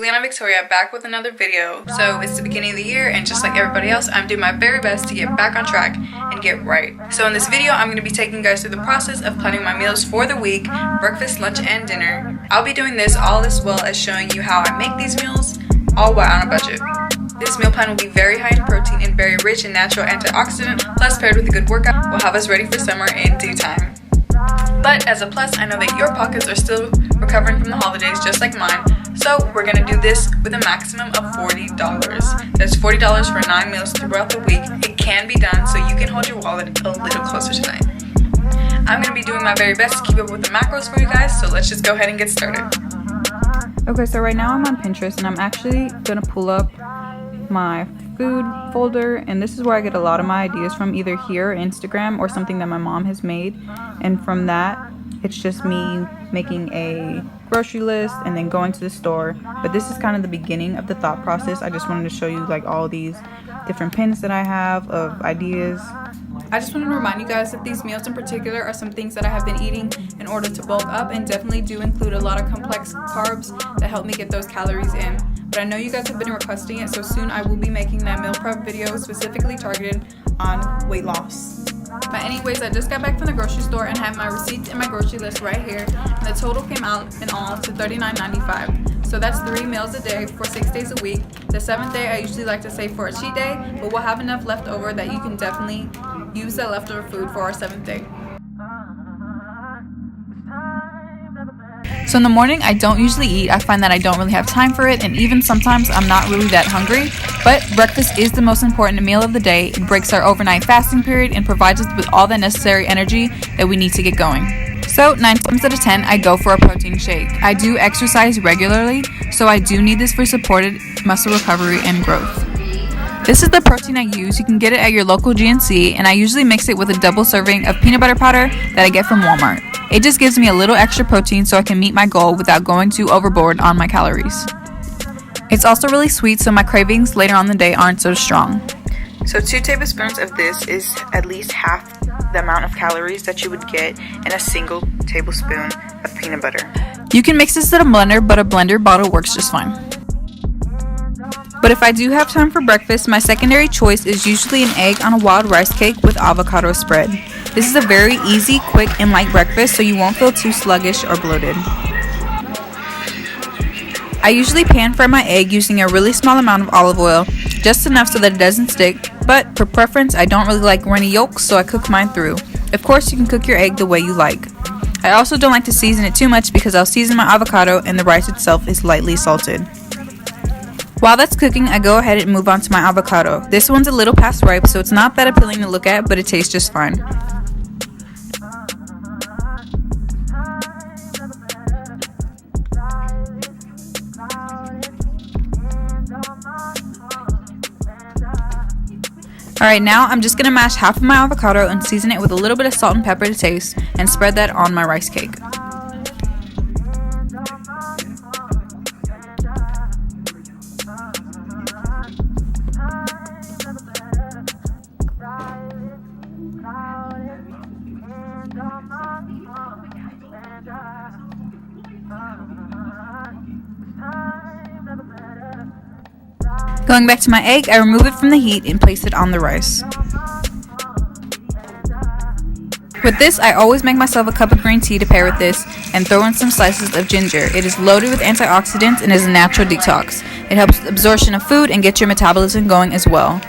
Juliana Victoria, back with another video. So it's the beginning of the year, and just like everybody else, I'm doing my very best to get back on track and get right. So in this video, I'm going to be taking you guys through the process of planning my meals for the week, breakfast, lunch, and dinner. I'll be doing this all as well as showing you how I make these meals, all while on a budget. This meal plan will be very high in protein and very rich in natural antioxidant, plus paired with a good workout will have us ready for summer in due time. But as a plus, I know that your pockets are still recovering from the holidays just like mine, so we're going to do this with a maximum of $40. That's $40 for 9 meals throughout the week. It can be done, so you can hold your wallet a little closer tonight. I'm going to be doing my very best to keep up with the macros for you guys, so let's just go ahead and get started. Okay, so right now I'm on Pinterest and I'm actually going to pull up my food folder, and this is where I get a lot of my ideas from, either here or Instagram or something that my mom has made. And from that, it's just me making a grocery list and then going to the store. But this is kind of the beginning of the thought process. I just wanted to show you like all these different pins that I have of ideas. I just wanted to remind you guys that these meals in particular are some things that I have been eating in order to bulk up, and definitely do include a lot of complex carbs that help me get those calories in. But I know you guys have been requesting it, so soon I will be making that meal prep video specifically targeted on weight loss. But anyways, I just got back from the grocery store and have my receipts and my grocery list right here, and the total came out in all to $39.95. So that's 3 meals a day for 6 days a week. The 7th day I usually like to save for a cheat day, but we'll have enough left over that you can definitely use that leftover food for our 7th day. So in the morning, I don't usually eat. I find that I don't really have time for it, and even sometimes I'm not really that hungry. But breakfast is the most important meal of the day. It breaks our overnight fasting period and provides us with all the necessary energy that we need to get going. So 9 times out of 10, I go for a protein shake. I do exercise regularly, so I do need this for supported muscle recovery and growth. This is the protein I use. You can get it at your local GNC, and I usually mix it with a double serving of peanut butter powder that I get from Walmart. It just gives me a little extra protein so I can meet my goal without going too overboard on my calories. It's also really sweet, so my cravings later on in the day aren't so strong. So 2 tablespoons of this is at least half the amount of calories that you would get in a single tablespoon of peanut butter. You can mix this in a blender, but a blender bottle works just fine. But if I do have time for breakfast, my secondary choice is usually an egg on a wild rice cake with avocado spread. This is a very easy, quick, and light breakfast, so you won't feel too sluggish or bloated. I usually pan fry my egg using a really small amount of olive oil, just enough so that it doesn't stick, but for preference, I don't really like runny yolks, so I cook mine through. Of course, you can cook your egg the way you like. I also don't like to season it too much because I'll season my avocado and the rice itself is lightly salted. While that's cooking, I go ahead and move on to my avocado. This one's a little past ripe, so it's not that appealing to look at, but it tastes just fine. Alright, now I'm just going to mash half of my avocado and season it with a little bit of salt and pepper to taste, and spread that on my rice cake. Going back to my egg, I remove it from the heat and place it on the rice. With this, I always make myself a cup of green tea to pair with this and throw in some slices of ginger. It is loaded with antioxidants and is a natural detox. It helps with absorption of food and gets your metabolism going as well.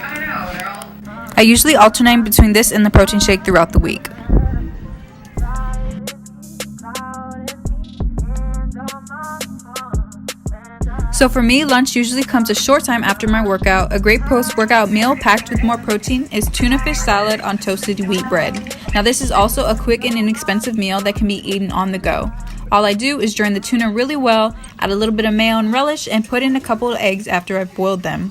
I usually alternate between this and the protein shake throughout the week. So for me, lunch usually comes a short time after my workout. A great post-workout meal packed with more protein is tuna fish salad on toasted wheat bread. Now this is also a quick and inexpensive meal that can be eaten on the go. All I do is drain the tuna really well, add a little bit of mayo and relish, and put in a couple of eggs after I've boiled them.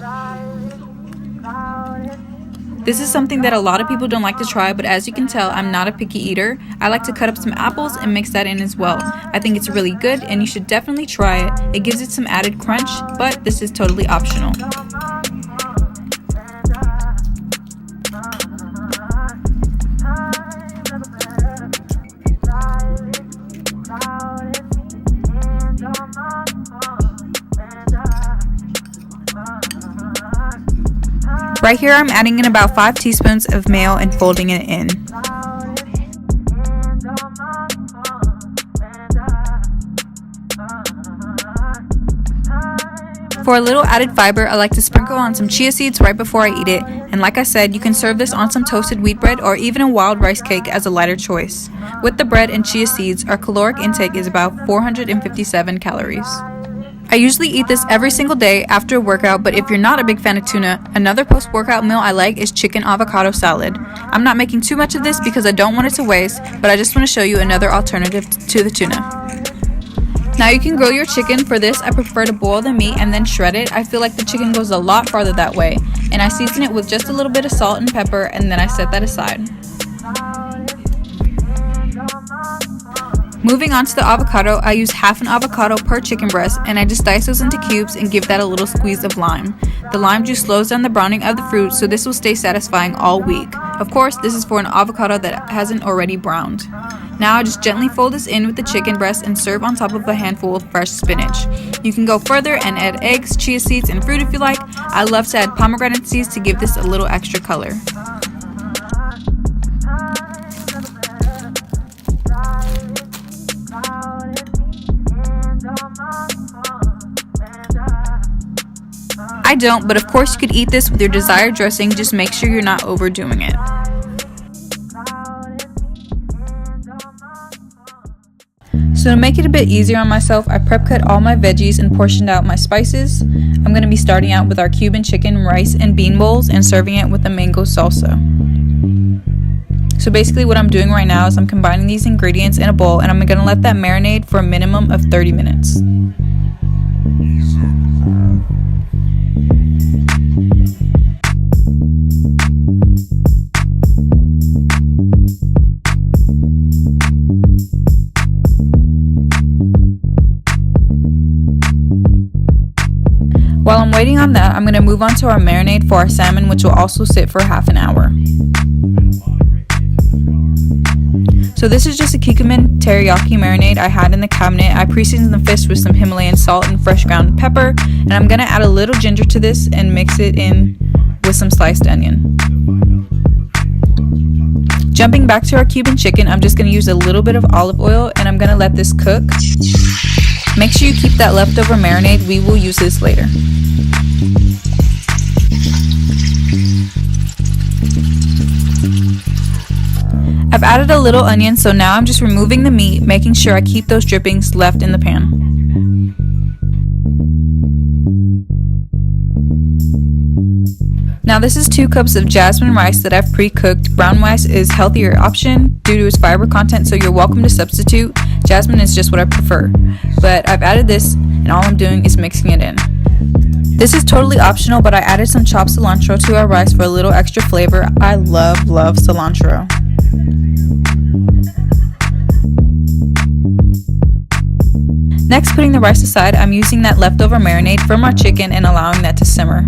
This is something that a lot of people don't like to try, but as you can tell, I'm not a picky eater. I like to cut up some apples and mix that in as well. I think it's really good and you should definitely try it. It gives it some added crunch, but this is totally optional. Right here I'm adding in about 5 teaspoons of mayo and folding it in. For a little added fiber, I like to sprinkle on some chia seeds right before I eat it, and like I said, you can serve this on some toasted wheat bread or even a wild rice cake as a lighter choice. With the bread and chia seeds, our caloric intake is about 457 calories. I usually eat this every single day after a workout, but if you're not a big fan of tuna, another post-workout meal I like is chicken avocado salad. I'm not making too much of this because I don't want it to waste, but I just want to show you another alternative to the tuna. Now you can grill your chicken. For this, I prefer to boil the meat and then shred it. I feel like the chicken goes a lot farther that way, and I season it with just a little bit of salt and pepper, and then I set that aside. Moving on to the avocado, I use half an avocado per chicken breast, and I just dice those into cubes and give that a little squeeze of lime. The lime juice slows down the browning of the fruit, so this will stay satisfying all week. Of course, this is for an avocado that hasn't already browned. Now I just gently fold this in with the chicken breast and serve on top of a handful of fresh spinach. You can go further and add eggs, chia seeds, and fruit if you like. I love to add pomegranate seeds to give this a little extra color. I don't, but of course you could eat this with your desired dressing, just make sure you're not overdoing it. So to make it a bit easier on myself, I prep cut all my veggies and portioned out my spices. I'm going to be starting out with our Cuban chicken, rice, and bean bowls and serving it with a mango salsa. So basically what I'm doing right now is I'm combining these ingredients in a bowl, and I'm going to let that marinate for a minimum of 30 minutes. While I'm waiting on that, I'm going to move on to our marinade for our salmon, which will also sit for half an hour. So this is just a Kikkoman teriyaki marinade I had in the cabinet. I pre-seasoned the fish with some Himalayan salt and fresh ground pepper, and I'm going to add a little ginger to this and mix it in with some sliced onion. Jumping back to our Cuban chicken, I'm just going to use a little bit of olive oil, and I'm going to let this cook. Make sure you keep that leftover marinade, we will use this later. I've added a little onion, so now I'm just removing the meat, making sure I keep those drippings left in the pan. Now this is 2 cups of jasmine rice that I've pre-cooked. Brown rice is a healthier option due to its fiber content, so you're welcome to substitute. Jasmine is just what I prefer. But I've added this, and all I'm doing is mixing it in. This is totally optional, but I added some chopped cilantro to our rice for a little extra flavor. I love cilantro. Next, putting the rice aside, I'm using that leftover marinade from our chicken and allowing that to simmer.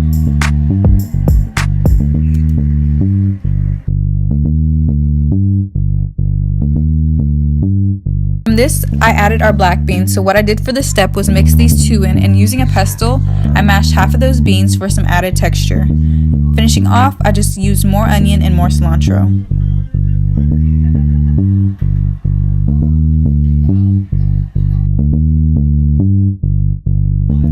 From this, I added our black beans. So what I did for this step was mix these 2 in, and using a pestle, I mashed half of those beans for some added texture. Finishing off, I just used more onion and more cilantro.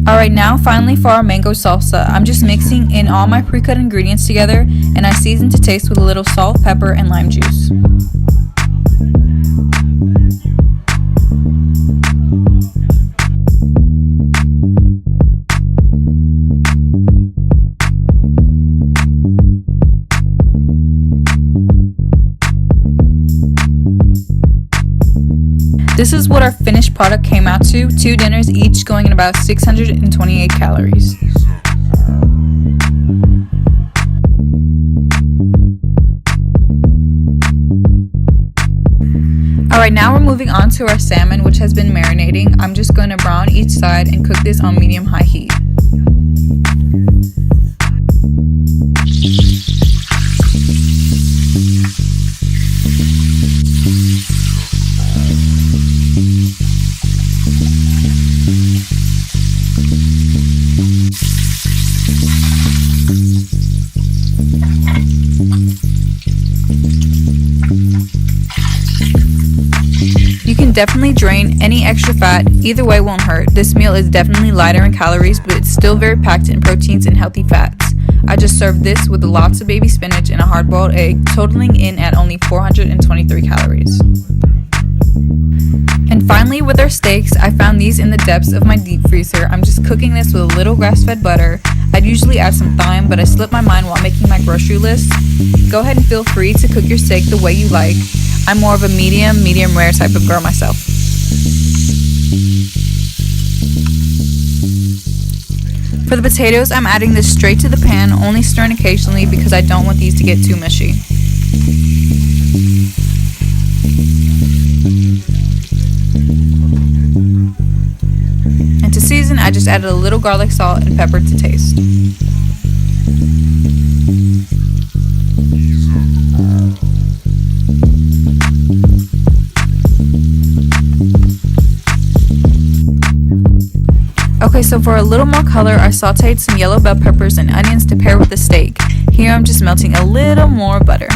Alright, now finally for our mango salsa. I'm just mixing in all my pre-cut ingredients together, and I season to taste with a little salt, pepper, and lime juice. This is what our finished product came out to, 2 dinners each going in about 628 calories. Alright, now we're moving on to our salmon, which has been marinating. I'm just going to brown each side and cook this on medium-high heat. definitely drain. Any extra fat, either way, won't hurt. This meal is definitely lighter in calories, but it's still very packed in proteins and healthy fats. I just served this with lots of baby spinach and a hard-boiled egg, totaling in at only 423 calories. And finally, with our steaks, I found these in the depths of my deep freezer. I'm just cooking this with a little grass-fed butter. I'd usually add some thyme, but I slipped my mind while making my grocery list. Go ahead and feel free to cook your steak the way you like. I'm more of a medium rare type of girl myself. For the potatoes, I'm adding this straight to the pan, only stirring occasionally because I don't want these to get too mushy. And to season, I just added a little garlic salt and pepper to taste. Okay, so for a little more color, I sauteed some yellow bell peppers and onions to pair with the steak. Here I'm just melting a little more butter.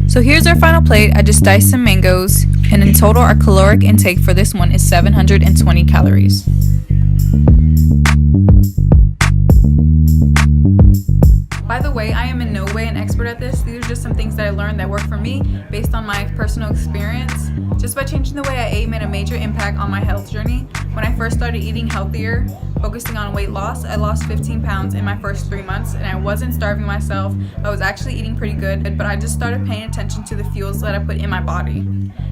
So here's our final plate. I just diced some mangoes, and in total our caloric intake for this one is 720 calories. By the way, I am in no way an expert at this. These are just some things that I learned that work for me based on my personal experience. Just by changing the way I ate made a major impact on my health journey. When I first started eating healthier, focusing on weight loss, I lost 15 pounds in my first 3 months, and I wasn't starving myself. I was actually eating pretty good, but I just started paying attention to the fuels that I put in my body.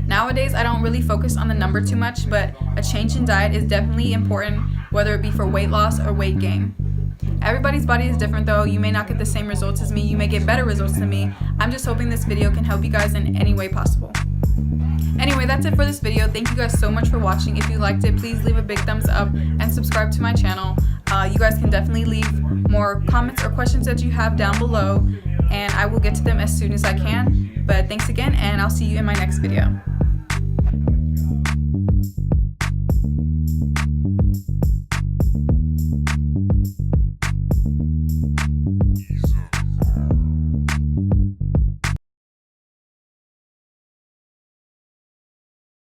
Nowadays, I don't really focus on the number too much, but a change in diet is definitely important, whether it be for weight loss or weight gain. Everybody's body is different though. You may not get the same results as me. You may get better results than me. I'm just hoping this video can help you guys in any way possible. Anyway, that's it for this video. Thank you guys so much for watching. If you liked it, please leave a big thumbs up and subscribe to my channel. You guys can definitely leave more comments or questions that you have down below, and I will get to them as soon as I can. But thanks again, and I'll see you in my next video.